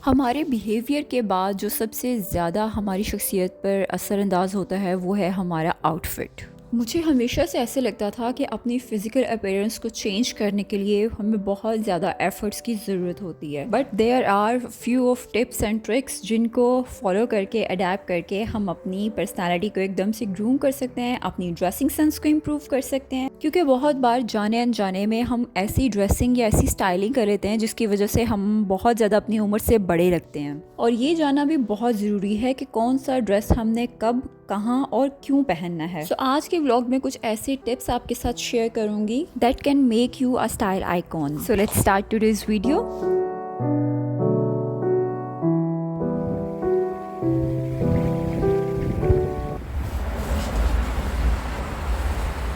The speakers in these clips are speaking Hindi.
हमारे बिहेवियर के बाद जो सबसे ज़्यादा हमारी शख्सियत पर असरअंदाज होता है वो है हमारा आउटफिट। मुझे हमेशा से ऐसे लगता था कि अपनी फ़िज़िकल अपीयरेंस को चेंज करने के लिए हमें बहुत ज़्यादा एफ़र्ट्स की ज़रूरत होती है, but there are few of tips and tricks जिनको फॉलो करके अडेप्ट करके हम अपनी पर्सनालिटी को एकदम से ग्रूम कर सकते हैं, अपनी ड्रेसिंग सेंस को इम्प्रूव कर सकते हैं। क्योंकि बहुत बार जाने अनजाने में हम ऐसी ड्रेसिंग या ऐसी स्टाइलिंग कर लेते हैं जिसकी वजह से हम बहुत ज़्यादा अपनी उम्र से बड़े लगते हैं, और ये जानना भी बहुत ज़रूरी है कि कौन सा ड्रेस हमने कब, कहाँ और क्यों पहनना है। सो आज के व्लॉग में कुछ ऐसे टिप्स आपके साथ शेयर करूंगी that can make you a style icon. So let's start today's video.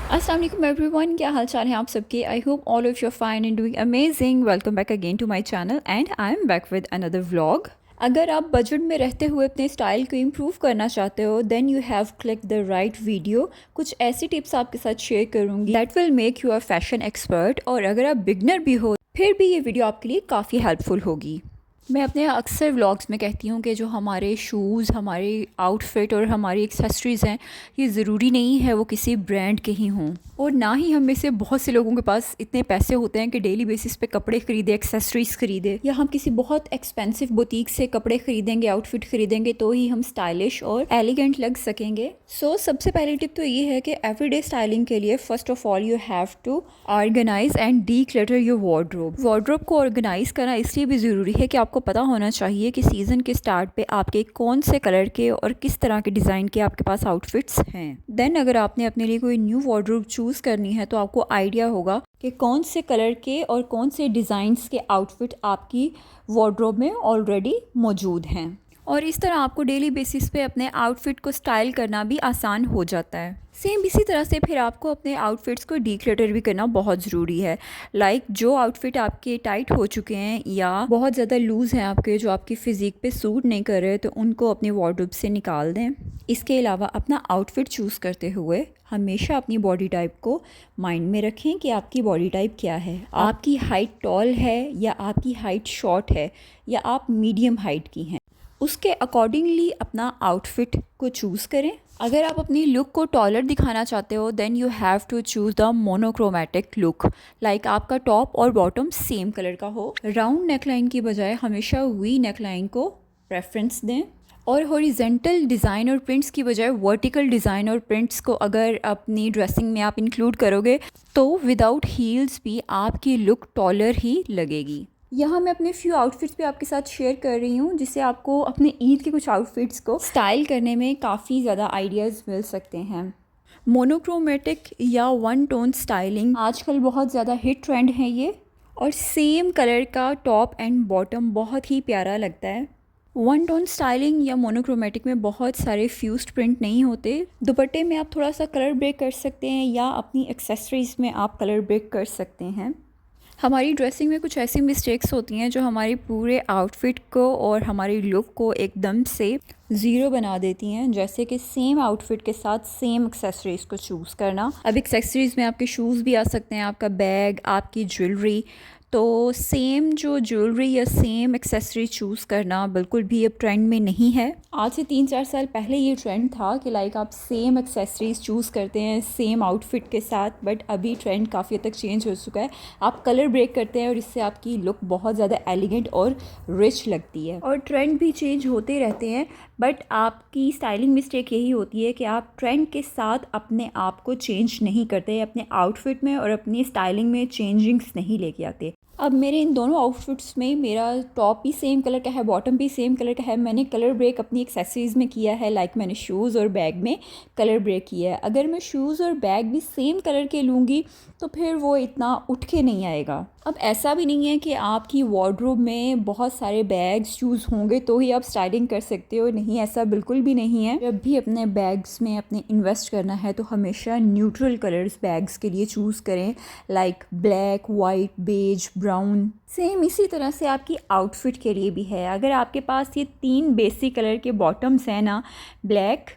अस्सलाम वालेकुम एवरीवन, क्या हाल चाल है आप सबके। I hope all of you fine and doing amazing. Welcome back again to my channel and I am back with another vlog. अगर आप बजट में रहते हुए अपने स्टाइल को इम्प्रूव करना चाहते हो then you have click the right video. कुछ ऐसी टिप्स आपके साथ शेयर करूंगी that will make you a fashion expert, और अगर आप बिगनर भी हो फिर भी ये वीडियो आपके लिए काफ़ी हेल्पफुल होगी। मैं अपने अक्सर व्लॉग्स में कहती हूँ कि जो हमारे शूज़, हमारे आउटफिट और हमारी एक्सेसरीज़ हैं, ये ज़रूरी नहीं है वो किसी ब्रांड के ही हों, और ना ही हम में से बहुत से लोगों के पास इतने पैसे होते हैं कि डेली बेसिस पे कपड़े ख़रीदे, एक्सेसरीज़ ख़रीदे, या हम किसी बहुत एक्सपेंसिव बुटीक से कपड़े ख़रीदेंगे, आउटफिट ख़रीदेंगे तो ही हम स्टाइलिश और एलिगेंट लग सकेंगे। सो सबसे पहली टिप तो ये है कि एवरीडे स्टाइलिंग के लिए first of all you have to organise and declutter your wardrobe. Wardrobe को ऑर्गेनाइज करना इसलिए भी ज़रूरी है कि आपको पता होना चाहिए कि सीज़न के स्टार्ट पे आपके कौन से कलर के और किस तरह के डिज़ाइन के आपके पास आउटफिट्स हैं। देन अगर आपने अपने लिए कोई न्यू वार्डरोब चूज़ करनी है तो आपको आइडिया होगा कि कौन से कलर के और कौन से डिज़ाइंस के आउटफिट आपकी वार्डरोब में ऑलरेडी मौजूद हैं, और इस तरह आपको डेली बेसिस पे अपने आउटफिट को स्टाइल करना भी आसान हो जाता है। सेम इसी तरह से फिर आपको अपने आउटफिट्स को डीक्लटर भी करना बहुत ज़रूरी है। लाइक जो आउटफिट आपके टाइट हो चुके हैं या बहुत ज़्यादा लूज़ हैं आपके, जो आपकी फ़िज़ीक पे सूट नहीं कर रहे, तो उनको अपनी वार्डरोब से निकाल दें। इसके अलावा अपना आउटफिट चूज़ करते हुए हमेशा अपनी बॉडी टाइप को माइंड में रखें कि आपकी बॉडी टाइप क्या है। आपकी हाइट टॉल है या आपकी हाइट शॉर्ट है या आप मीडियम हाइट की हैं, उसके अकॉर्डिंगली अपना आउटफिट को चूज़ करें। अगर आप अपनी लुक को टॉलर दिखाना चाहते हो then you have to choose the monochromatic look. Like आपका टॉप और बॉटम सेम कलर का हो। राउंड नेकलाइन की बजाय हमेशा वी नेकलाइन को प्रेफरेंस दें, और हॉरिजेंटल डिज़ाइन और प्रिंट्स की बजाय वर्टिकल डिज़ाइन और प्रिंट्स को अगर अपनी ड्रेसिंग में आप इंक्लूड करोगे तो विदाउट हील्स भी आपकी लुक टॉलर ही लगेगी। यहाँ मैं अपने फ्यू आउटफिट्स भी आपके साथ शेयर कर रही हूँ जिससे आपको अपने ईद के कुछ आउटफिट्स को स्टाइल करने में काफ़ी ज़्यादा आइडियाज़ मिल सकते हैं। मोनोक्रोमेटिक या वन टोन स्टाइलिंग आजकल बहुत ज़्यादा हिट ट्रेंड है ये, और सेम कलर का टॉप एंड बॉटम बहुत ही प्यारा लगता है। वन टोन स्टाइलिंग या मोनोक्रोमेटिक में बहुत सारे फ्यूज्ड प्रिंट नहीं होते। दुपट्टे में आप थोड़ा सा कलर ब्रेक कर सकते हैं या अपनी एक्सेसरीज़ में आप कलर ब्रेक कर सकते हैं। हमारी ड्रेसिंग में कुछ ऐसी मिस्टेक्स होती हैं जो हमारे पूरे आउटफिट को और हमारी लुक को एकदम से ज़ीरो बना देती हैं, जैसे कि सेम आउटफिट के साथ सेम एक्सेसरीज़ को चूज़ करना। अब एक्सेसरीज़ में आपके शूज़ भी आ सकते हैं, आपका बैग, आपकी ज्वेलरी। तो सेम जो ज्वेलरी या सेम एक्सेसरी चूज़ करना बिल्कुल भी अब ट्रेंड में नहीं है। आज से 3-4 साल पहले ये ट्रेंड था कि लाइक आप सेम एक्सेसरीज़ चूज़ करते हैं सेम आउटफिट के साथ, बट अभी ट्रेंड काफ़ी हद तक चेंज हो चुका है। आप कलर ब्रेक करते हैं और इससे आपकी लुक बहुत ज़्यादा एलिगेंट और रिच लगती है। और ट्रेंड भी चेंज होते रहते हैं, बट आपकी स्टाइलिंग मिस्टेक यही होती है कि आप ट्रेंड के साथ अपने आप को चेंज नहीं करते, अपने आउटफिट में और अपनी स्टाइलिंग में चेंजिंग्स नहीं लेके आते। अब मेरे इन दोनों आउटफिट्स में मेरा टॉप भी सेम कलर का है, बॉटम भी सेम कलर का है। मैंने कलर ब्रेक अपनी एक्सेसरीज़ में किया है, लाइक मैंने शूज़ और बैग में कलर ब्रेक किया है। अगर मैं शूज़ और बैग भी सेम कलर के लूँगी तो फिर वो इतना उठ के नहीं आएगा। अब ऐसा भी नहीं है कि आपकी वार्डरोब में बहुत सारे बैग्स शूज़ होंगे तो ही आप स्टाइलिंग कर सकते हो, नहीं, ऐसा बिल्कुल भी नहीं है। जब भी अपने बैग्स में अपने इन्वेस्ट करना है तो हमेशा न्यूट्रल कलर्स बैग्स के लिए चूज़ करें, like black, white, beige, brown. Same इसी तरह से आपकी आउटफिट के लिए भी है। अगर आपके पास ये 3 बेसिक कलर के बॉटम्स हैं ना, ब्लैक,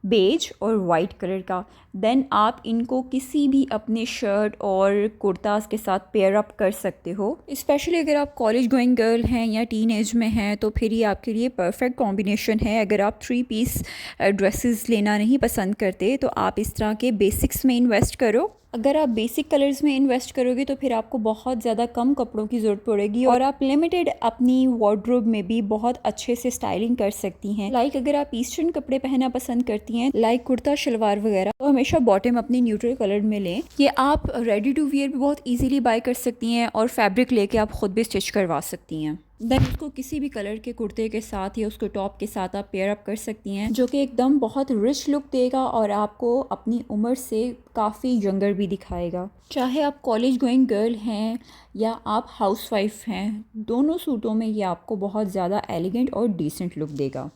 बेज और वाइट कलर का, देन आप इनको किसी भी अपने शर्ट और कुर्ताज़ के साथ पेयर अप कर सकते हो। स्पेशली अगर आप कॉलेज गोइंग गर्ल हैं या टीन एज में हैं तो फिर ये आपके लिए परफेक्ट कॉम्बिनेशन है। अगर आप 3 पीस ड्रेसेस लेना नहीं पसंद करते तो आप इस तरह के बेसिक्स में इन्वेस्ट करो। अगर आप बेसिक कलर्स में इन्वेस्ट करोगे तो फिर आपको बहुत ज़्यादा कम कपड़ों की ज़रूरत पड़ेगी और आप लिमिटेड अपनी वार्डरोब में भी बहुत अच्छे से स्टाइलिंग कर सकती हैं। लाइक अगर आप ईस्टर्न कपड़े पहनना पसंद करती हैं लाइक कुर्ता शलवार वगैरह, तो हमेशा बॉटम अपनी न्यूट्रल कलर में लें। ये आप रेडी टू वियर भी बहुत ईजीली बाय कर सकती हैं और फैब्रिक लेके आप ख़ुद भी स्टिच करवा सकती हैं। देन उसको किसी भी कलर के कुर्ते के साथ या उसको टॉप के साथ आप पेयर अप कर सकती हैं, जो कि एकदम बहुत रिच लुक देगा और आपको अपनी उम्र से काफ़ी यंगर भी दिखाएगा। चाहे आप कॉलेज गोइंग गर्ल हैं या आप हाउसवाइफ हैं, दोनों सूटों में ये आपको बहुत ज़्यादा एलिगेंट और डिसेंट लुक देगा।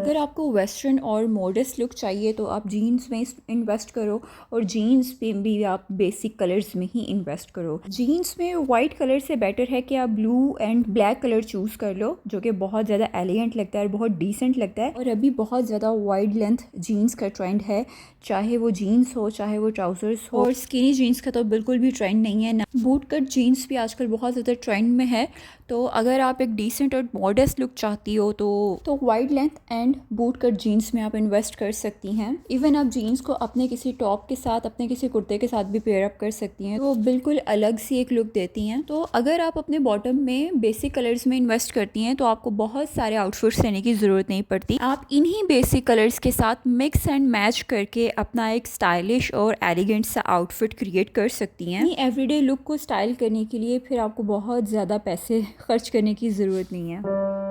अगर आपको वेस्टर्न और मॉडर्न लुक चाहिए तो आप जीन्स में इन्वेस्ट करो और जीन्स पे भी आप बेसिक कलर्स में ही इन्वेस्ट करो। जीन्स में वाइट कलर से बेटर है कि आप blue and black colour choose कर लो, जो कि बहुत ज़्यादा एलिगेंट लगता है और बहुत डिसेंट लगता है। और अभी बहुत ज़्यादा वाइड लेंथ जीन्स का ट्रेंड है, चाहे वो जीन्स हो चाहे वो ट्राउज़र्स हो। और स्किनी जीन्स का तो बिल्कुल भी ट्रेंड नहीं है ना। बूट कट जीन्स भी आजकल बहुत ज़्यादा ट्रेंड में है। तो अगर आप एक डिसेंट और मॉडर्न लुक चाहती हो तो wide length and boot cut jeans में आप इन्वेस्ट कर सकती हैं। इवन आप जीन्स को अपने किसी टॉप के साथ, अपने किसी कुर्ते के साथ भी पेयर अप कर सकती हैं, तो वो बिल्कुल अलग सी एक लुक देती हैं। तो अगर आप अपने बॉटम में बेसिक कलर्स में इन्वेस्ट करती हैं तो आपको बहुत सारे आउटफिट्स लेने की ज़रूरत नहीं पड़ती। आप इन्हीं बेसिक कलर्स के साथ मिक्स एंड मैच करके अपना एक स्टाइलिश और एलिगेंट सा आउटफिट क्रिएट कर सकती हैं। एवरीडे लुक को स्टाइल करने के लिए फिर आपको बहुत ज़्यादा पैसे खर्च करने की ज़रूरत नहीं है।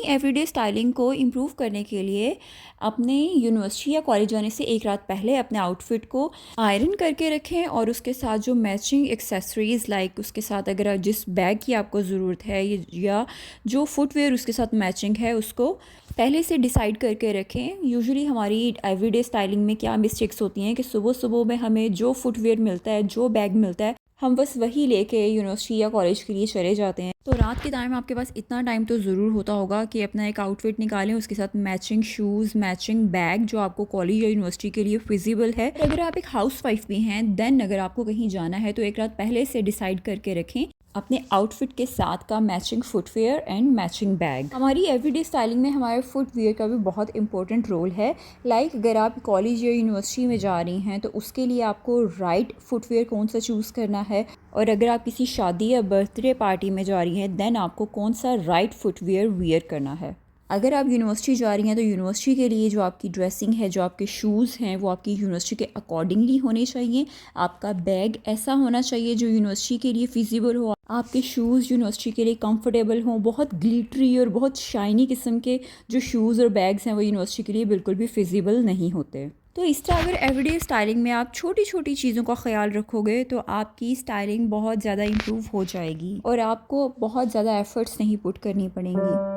एवरीडे स्टाइलिंग को इम्प्रूव करने के लिए अपने यूनिवर्सिटी या कॉलेज जाने से एक रात पहले अपने आउटफिट को आयरन करके रखें और उसके साथ जो मैचिंग एक्सेसरीज़ लाइक उसके साथ अगर जिस बैग की आपको ज़रूरत है या जो फुटवेयर उसके साथ मैचिंग है उसको पहले से डिसाइड करके रखें। यूजुअली हमारी एवरीडे स्टाइलिंग में क्या मिस्टेक्स होती हैं कि सुबह सुबह में हमें जो फुटवेयर मिलता है, जो बैग मिलता है, हम बस वही लेके यूनिवर्सिटी या कॉलेज के लिए चले जाते हैं। तो रात के टाइम आपके पास इतना टाइम तो ज़रूर होता होगा कि अपना एक आउटफिट निकालें, उसके साथ मैचिंग शूज़, मैचिंग बैग जो आपको कॉलेज या यूनिवर्सिटी के लिए फिजिबल है। अगर आप एक हाउसवाइफ भी हैं देन अगर आपको कहीं जाना है तो एक रात पहले से डिसाइड करके रखें अपने आउटफिट के साथ का matching footwear and matching bag. हमारी एवरीडे स्टाइलिंग में हमारे फुटवेयर का भी बहुत इंपॉर्टेंट रोल है। लाइक अगर आप कॉलेज या यूनिवर्सिटी में जा रही हैं तो उसके लिए आपको राइट फुटवेयर कौन सा चूज़ करना है, और अगर आप किसी शादी या बर्थडे पार्टी में जा रही हैं देन आपको कौन सा राइट फुटवेयर वियर करना है। अगर आप यूनिवर्सिटी जा रही हैं तो यूनिवर्सिटी के लिए जो आपकी ड्रेसिंग है, जो आपके शूज़ हैं, वो आपकी यूनिवर्सिटी के अकॉर्डिंगली होने चाहिए। आपका बैग ऐसा होना चाहिए जो यूनिवर्सिटी के लिए फिजिबल हो। आपके शूज़ यूनिवर्सिटी के लिए कंफर्टेबल हों। बहुत ग्लिटरी और बहुत शाइनी किस्म के जो शूज़ और बैग्स हैं वो यूनिवर्सिटी के लिए बिल्कुल भी फिजिबल नहीं होते। तो इस तरह अगर एवरीडे स्टाइलिंग में आप छोटी छोटी चीज़ों का ख्याल रखोगे तो आपकी स्टाइलिंग बहुत ज़्यादा इम्प्रूव हो जाएगी और आपको बहुत ज़्यादा एफ़र्ट्स नहीं पुट करनी पड़ेंगी।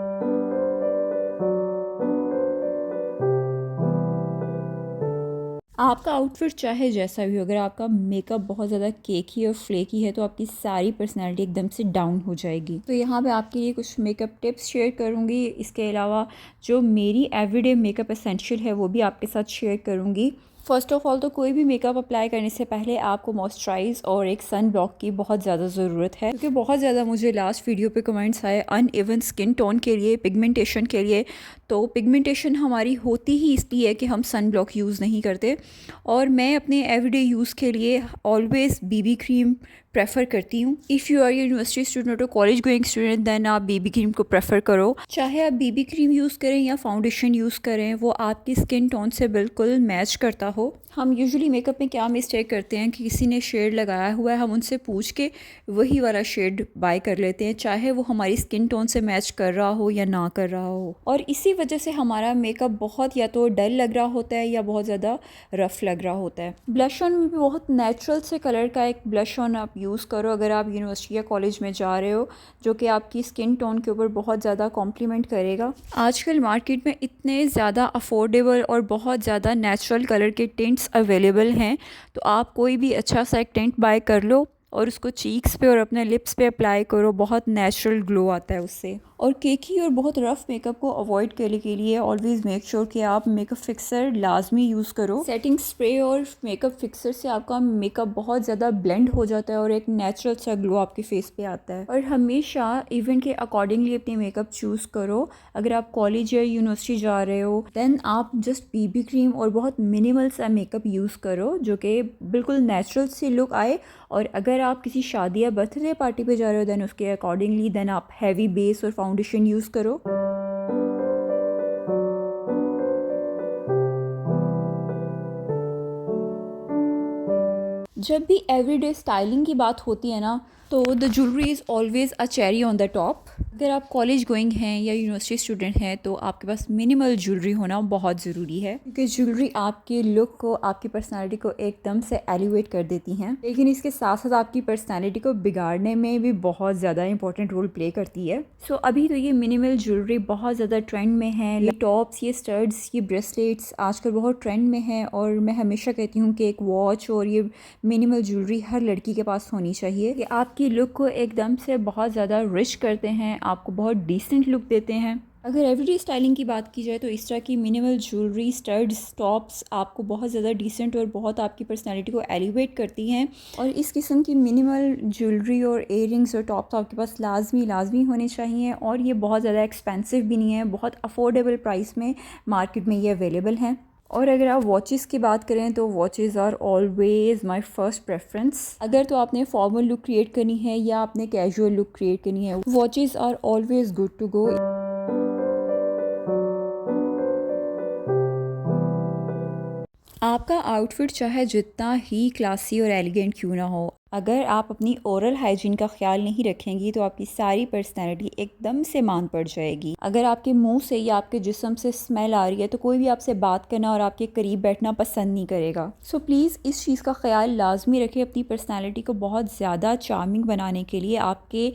आपका आउटफिट चाहे जैसा भी हो, अगर आपका मेकअप बहुत ज़्यादा केकी और फ्लेकी है तो आपकी सारी पर्सनैलिटी एकदम से डाउन हो जाएगी। तो यहाँ पे आपके लिए कुछ मेकअप टिप्स शेयर करूँगी। इसके अलावा जो मेरी एवरीडे मेकअप एसेंशियल है वो भी आपके साथ शेयर करूँगी। फ़र्स्ट ऑफ़ ऑल तो कोई भी मेकअप अप्लाई करने से पहले आपको मॉइस्चराइज़ और एक सन ब्लॉक की बहुत ज़्यादा ज़रूरत है, क्योंकि बहुत ज़्यादा मुझे लास्ट वीडियो पे कमेंट्स आए अनइवन स्किन टोन के लिए, पिगमेंटेशन के लिए। तो पिगमेंटेशन हमारी होती ही इसलिए कि हम सन ब्लॉक यूज़ नहीं करते, और मैं अपने एवरीडे यूज़ के लिए ऑलवेज़ बीबी क्रीम प्रेफर करती हूँ। If you are university student और कॉलेज गोइंग स्टूडेंट देन आप बीबी क्रीम को प्रेफर करो। चाहे आप बीबी क्रीम यूज़ करें या फाउंडेशन यूज़ करें, वो आपकी स्किन टोन से बिल्कुल मैच करता हो। हम यूजुअली मेकअप में क्या मिस्टेक करते हैं कि किसी ने शेड लगाया हुआ है, हम उनसे पूछ के वही वाला शेड बाय कर लेते हैं, चाहे वो हमारी स्किन टोन से मैच कर रहा हो या ना कर रहा हो। और इसी वजह से हमारा मेकअप बहुत या तो डल लग रहा होता है या बहुत ज़्यादा रफ़ लग रहा होता है। ब्लश ऑन में भी बहुत नेचुरल से कलर का एक ब्लश ऑन आप यूज़ करो अगर आप यूनिवर्सिटी या कॉलेज में जा रहे हो, जो कि आपकी स्किन टोन के ऊपर बहुत ज़्यादा कॉम्प्लीमेंट करेगा। आजकल मार्केट में इतने ज़्यादा अफोर्डेबल और बहुत ज़्यादा नेचुरल कलर के टिंट्स अवेलेबल हैं, तो आप कोई भी अच्छा सा एक टिंट बाय कर लो और उसको चीक्स पे और अपने लिप्स पे अप्लाई करो, बहुत नेचुरल ग्लो आता है उससे। और केकी और बहुत रफ़ मेकअप को अवॉइड करने के लिए ऑलवेज़ मेक श्योर कि आप मेकअप फिक्सर लाजमी यूज़ करो। सेटिंग स्प्रे और मेकअप फिक्सर से आपका मेकअप बहुत ज़्यादा ब्लेंड हो जाता है और एक नेचुरल सा ग्लो आपके फेस पे आता है। और हमेशा इवेंट के अकॉर्डिंगली अपनी मेकअप चूज़ करो। अगर आप कॉलेज या यूनिवर्सिटी जा रहे हो दैन आप जस्ट बीबी क्रीम और बहुत मिनिमल सा मेकअप यूज़ करो, जो कि बिल्कुल नेचुरल सी लुक आए। और अगर आप किसी शादी या बर्थडे पार्टी पे जा रहे हो दैन उसके अकॉर्डिंगली दैन आप हैवी बेस और फाउंडेशन यूज़ करो। जब भी एवरीडे स्टाइलिंग की बात होती है ना, तो the jewellery is always a cherry on the top. अगर आप कॉलेज गोइंग हैं या यूनिवर्सिटी स्टूडेंट हैं तो आपके पास मिनिमल ज्वेलरी होना बहुत ज़रूरी है, क्योंकि ज्वेलरी आपके लुक को, आपकी पर्सनालिटी को एकदम से एलिवेट कर देती हैं, लेकिन इसके साथ साथ आपकी पर्सनालिटी को बिगाड़ने में भी बहुत ज़्यादा इंपॉर्टेंट रोल प्ले करती है। सो अभी तो ये मिनिमल ज्वेलरी बहुत ज़्यादा ट्रेंड में है। ये टॉप्स, ये स्टड्स, ये ब्रेसलेट्स आजकल बहुत ट्रेंड में है और मैं हमेशा कहती हूँ कि एक वॉच और ये मिनिमल ज्वेलरी हर लड़की के पास होनी चाहिए। कि आपकी लुक को एकदम से बहुत ज़्यादा रिच करते हैं, आपको बहुत डिसेंट लुक देते हैं। अगर एवरीडे स्टाइलिंग की बात की जाए तो इस तरह की मिनिमल ज्वेलरी, स्टड्स, टॉप्स आपको बहुत ज़्यादा डिसेंट और बहुत आपकी पर्सनैलिटी को एलिवेट करती हैं। और इस किस्म की मिनिमल ज्वेलरी और इयररिंग्स और टॉप्स आपके पास लाजमी होने चाहिए। और ये बहुत ज़्यादा एक्सपेंसिव भी नहीं है, बहुत अफोर्डेबल प्राइस में मार्केट में ये अवेलेबल हैं। और अगर आप वॉचेस की बात करें तो watches are always my first preference. अगर तो आपने फॉर्मल लुक क्रिएट करनी है या आपने कैजुअल लुक क्रिएट करनी है, watches are always good to go. आपका आउटफिट चाहे जितना ही क्लासी और एलिगेंट क्यों ना हो, अगर आप अपनी ओरल हाइजीन का ख्याल नहीं रखेंगी तो आपकी सारी पर्सनैलिटी एकदम से मान पड़ जाएगी। अगर आपके मुंह से या आपके जिस्म से स्मेल आ रही है तो कोई भी आपसे बात करना और आपके करीब बैठना पसंद नहीं करेगा। सो प्लीज़ इस चीज़ का ख्याल लाजमी रखें। अपनी पर्सनैलिटी को बहुत ज़्यादा चार्मिंग बनाने के लिए आपके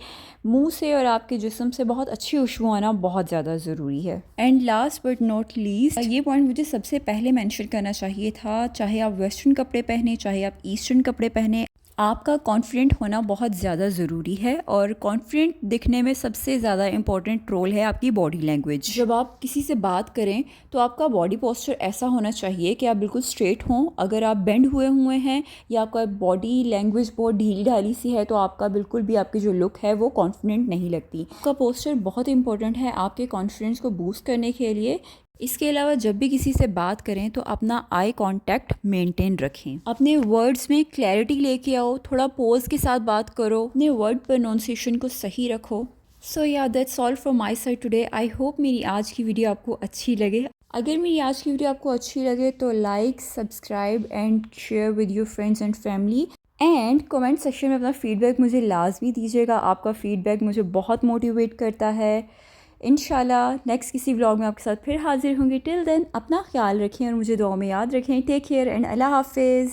मुंह से और आपके जिस्म से बहुत अच्छी खुशबू आना बहुत ज़्यादा ज़रूरी है। And last but not least, ये पॉइंट मुझे सबसे पहले मेंशन करना चाहिए था। चाहे आप वेस्टर्न कपड़े पहने, चाहे आप ईस्टर्न कपड़े पहने, आपका कॉन्फिडेंट होना बहुत ज़्यादा ज़रूरी है। और कॉन्फिडेंट दिखने में सबसे ज़्यादा इंपॉर्टेंट रोल है आपकी बॉडी लैंग्वेज। जब आप किसी से बात करें तो आपका बॉडी पोस्चर ऐसा होना चाहिए कि आप बिल्कुल स्ट्रेट हों। अगर आप बेंड हुए हैं या आपका बॉडी लैंग्वेज बहुत ढीली ढाली सी है तो आपका बिल्कुल भी आपकी जो लुक है वो कॉन्फिडेंट नहीं लगती। आपका पोस्चर बहुत इंपॉर्टेंट है आपके कॉन्फिडेंस को बूस्ट करने के लिए। इसके अलावा जब भी किसी से बात करें तो अपना आई कांटेक्ट मेंटेन रखें। अपने वर्ड्स में क्लैरिटी लेके आओ, थोड़ा पोज के साथ बात करो, अपने वर्ड प्रोनाउंसिएशन को सही रखो। सो या that's all from my side today. I hope मेरी आज की वीडियो आपको अच्छी लगे। अगर मेरी आज की वीडियो आपको अच्छी लगे तो like, subscribe and share with your friends and family. And comment section में अपना फीडबैक मुझे लाजमी दीजिएगा। आपका फीडबैक मुझे बहुत मोटिवेट करता है। इंशाल्लाह नेक्स्ट किसी व्लॉग में आपके साथ फिर हाजिर होंगी। टिल देन अपना ख्याल रखें और मुझे दुआ में याद रखें। टेक केयर एंड अल्लाह हाफिज़।